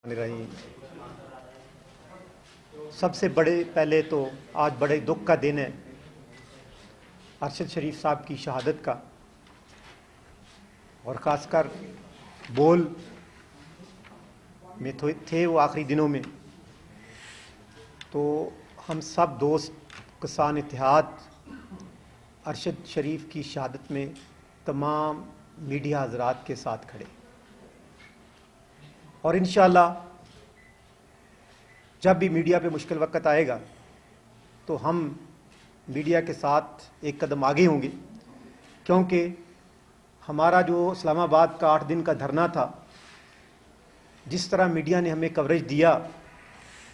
रही। सबसे बड़े पहले तो आज बड़े दुख का दिन है अरशद शरीफ साहब की शहादत का, और ख़ासकर बोल में थे वो आखिरी दिनों में। तो हम सब दोस्त किसान इत्तेहाद अरशद शरीफ की शहादत में तमाम मीडिया हजरात के साथ खड़े, और इंशाअल्लाह जब भी मीडिया पे मुश्किल वक्त आएगा तो हम मीडिया के साथ एक कदम आगे होंगे, क्योंकि हमारा जो इस्लामाबाद का 8 दिन का धरना था, जिस तरह मीडिया ने हमें कवरेज दिया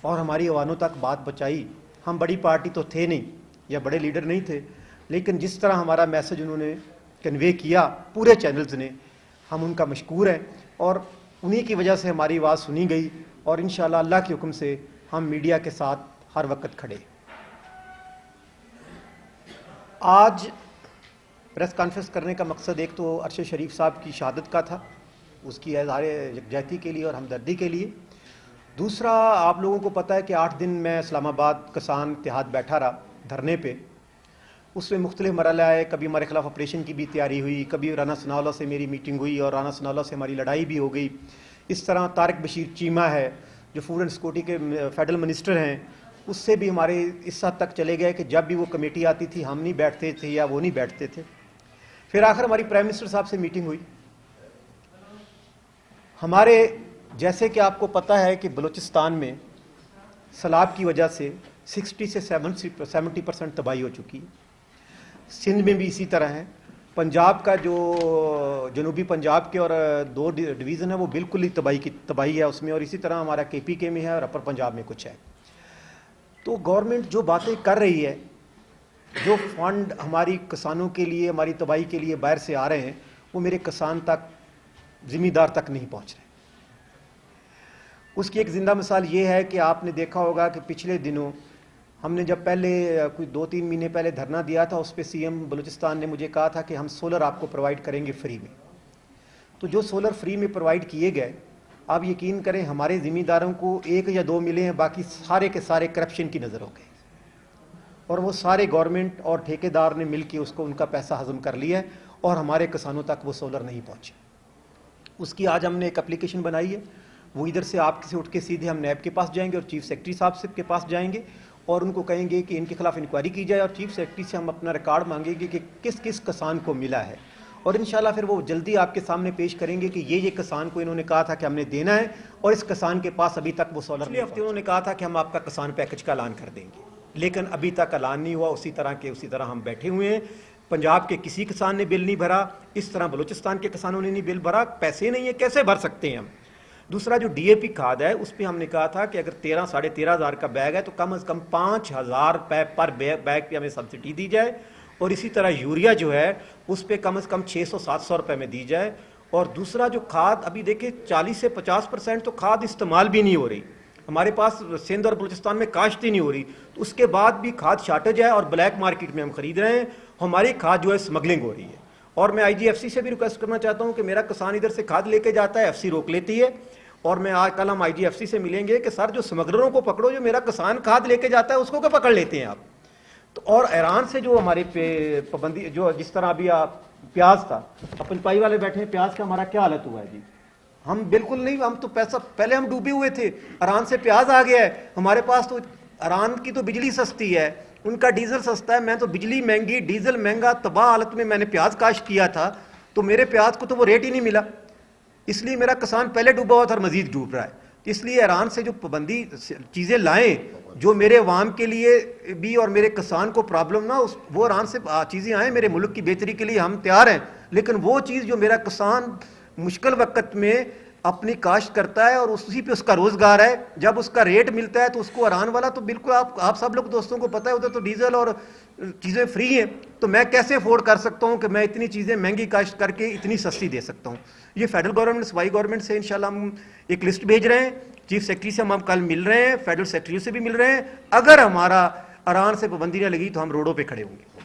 और हमारी आवानों तक बात पहुंचाई। हम बड़ी पार्टी तो थे नहीं या बड़े लीडर नहीं थे, लेकिन जिस तरह हमारा मैसेज उन्होंने कन्वे किया पूरे चैनल्स ने, हम उनका मशकूर हैं और उन्हीं की वजह से हमारी आवाज़ सुनी गई। और इंशाअल्लाह अल्लाह के हुक्म से हम मीडिया के साथ हर वक्त खड़े। आज प्रेस कॉन्फ्रेंस करने का मकसद एक तो अरशद शरीफ साहब की शहादत का था, उसकी इज़हार यकजहती के लिए और हमदर्दी के लिए। दूसरा, आप लोगों को पता है कि 8 दिन मैं इस्लामाबाद किसान इत्तेहाद बैठा रहा धरने पे। उसमें मुख्तलिफ मरहले आए, कभी हमारे खिलाफ ऑपरेशन की भी तैयारी हुई, कभी राना सनाउल्लाह से मेरी मीटिंग हुई और राना सनाउल्लाह से हमारी लड़ाई भी हो गई। इस तरह तारिक बशीर चीमा है जो फूड एंड सिक्योरिटी के फेडरल मिनिस्टर हैं, उससे भी हमारे इस हद तक चले गए कि जब भी वो कमेटी आती थी हम नहीं बैठते थे या वो नहीं बैठते थे। फिर आखिर हमारी प्राइम मिनिस्टर साहब से मीटिंग हुई। हमारे जैसे कि आपको पता है कि बलूचिस्तान में सैलाब की वजह से 60 से 70% तबाही हो चुकी है। सिंध में भी इसी तरह है। पंजाब का जो जनूबी पंजाब के और 2 डिवीज़न है वो बिल्कुल ही तबाही है उसमें, और इसी तरह हमारा KPK में है और अपर पंजाब में कुछ है। तो गवर्नमेंट जो बातें कर रही है, जो फंड हमारी किसानों के लिए, हमारी तबाही के लिए बाहर से आ रहे हैं, वो मेरे किसान तक, ज़िम्मेदार तक नहीं पहुँच रहे। उसकी एक ज़िंदा मिसाल ये है कि आपने देखा होगा कि पिछले दिनों हमने जब पहले कुछ 2-3 महीने पहले धरना दिया था, उस पर CM बलूचिस्तान ने मुझे कहा था कि हम सोलर आपको प्रोवाइड करेंगे फ्री में। तो जो सोलर फ्री में प्रोवाइड किए गए, आप यकीन करें हमारे ज़िम्मेदारों को 1 या 2 मिले हैं, बाकी सारे के सारे करप्शन की नज़र हो गए, और वो सारे गवर्नमेंट और ठेकेदार ने मिल के उसको उनका पैसा हजम कर लिया है और हमारे किसानों तक वो सोलर नहीं पहुँचे। उसकी आज हमने एक एप्लीकेशन बनाई है। वो इधर से आपके से उठ के सीधे हम नैब के पास जाएंगे और चीफ सेक्रेटरी साहब से के पास जाएंगे और उनको कहेंगे कि इनके खिलाफ इंक्वायरी की जाए, और चीफ सेक्रेटरी से हम अपना रिकॉर्ड मांगेंगे कि किस किस किसान को मिला है, और इंशाल्लाह फिर वो जल्दी आपके सामने पेश करेंगे कि ये किसान को इन्होंने कहा था कि हमने देना है और इस किसान के पास अभी तक वो सोलर। पिछले हफ्ते उन्होंने कहा था कि हम आपका किसान पैकेज का ऐलान कर देंगे, लेकिन अभी तक ऐलान नहीं हुआ। उसी तरह हम बैठे हुए हैं। पंजाब के किसी किसान ने बिल नहीं भरा, इस तरह बलूचिस्तान के किसानों ने नहीं बिल भरा। पैसे नहीं है, कैसे भर सकते हैं हम। दूसरा, जो DAP खाद है उस पर हमने कहा था कि अगर 13-साढ़े 13 हज़ार का बैग है तो कम से कम 5,000 रुपये पर बैग पे हमें सब्सिडी दी जाए, और इसी तरह यूरिया जो है उस पर कम से कम 600-700 रुपये में दी जाए। और दूसरा, जो खाद अभी देखिए 40 से 50% तो खाद इस्तेमाल भी नहीं हो रही, हमारे पास सिंध और बलूचिस्तान में काश्त ही नहीं हो रही, तो उसके बाद भी खाद शार्टेज है और ब्लैक मार्केट में हम खरीद रहे हैं। हमारी खाद जो है स्मगलिंग हो रही है। और मैं IGFC से भी रिक्वेस्ट करना चाहता हूं कि मेरा किसान इधर से खाद लेके जाता है, FC रोक लेती है, और मैं आज कल हम IGFC से मिलेंगे कि सर जो स्मगलरों को पकड़ो, जो मेरा किसान खाद लेके जाता है उसको क्या पकड़ लेते हैं आप। तो और ईरान से जो हमारे पे पाबंदी, जो जिस तरह अभी प्याज था, अपन पाई वाले बैठे हैं, प्याज का हमारा क्या हालत हुआ है जी। हम बिल्कुल नहीं, हम तो पैसा पहले हम डूबे हुए थे, ईरान से प्याज आ गया है हमारे पास। तो ईरान की तो बिजली सस्ती है, उनका डीजल सस्ता है, मैं तो बिजली महंगी, डीजल महंगा, तबाह हालत में मैंने प्याज काश्त किया था, तो मेरे प्याज को तो वो रेट ही नहीं मिला, इसलिए मेरा किसान पहले डूबा हुआ था और मजीद डूब रहा है। इसलिए ईरान से जो पाबंदी चीज़ें लाएं जो मेरे अवाम के लिए भी और मेरे किसान को प्रॉब्लम ना, उस वो ईरान से चीज़ें आएँ मेरे मुल्क की बेहतरी के लिए, हम तैयार हैं। लेकिन वो चीज़ जो मेरा किसान मुश्किल वक्त में अपनी काश्त करता है और उसी पे उसका रोज़गार है, जब उसका रेट मिलता है तो उसको ईरान वाला, तो बिल्कुल आप सब लोग दोस्तों को पता है उधर तो डीजल और चीज़ें फ्री हैं, तो मैं कैसे अफोर्ड कर सकता हूँ कि मैं इतनी चीज़ें महंगी काश्त करके इतनी सस्ती दे सकता हूँ। ये फेडरल गवर्नमेंट, सूबाई गवर्नमेंट से इंशाल्लाह हम एक लिस्ट भेज रहे हैं। चीफ सेक्रेटरी से हम कल मिल रहे हैं, फेडरल सेक्रेटरी से भी मिल रहे हैं। अगर हमारा ईरान से पाबंदी न लगी तो हम रोडों पर खड़े होंगे।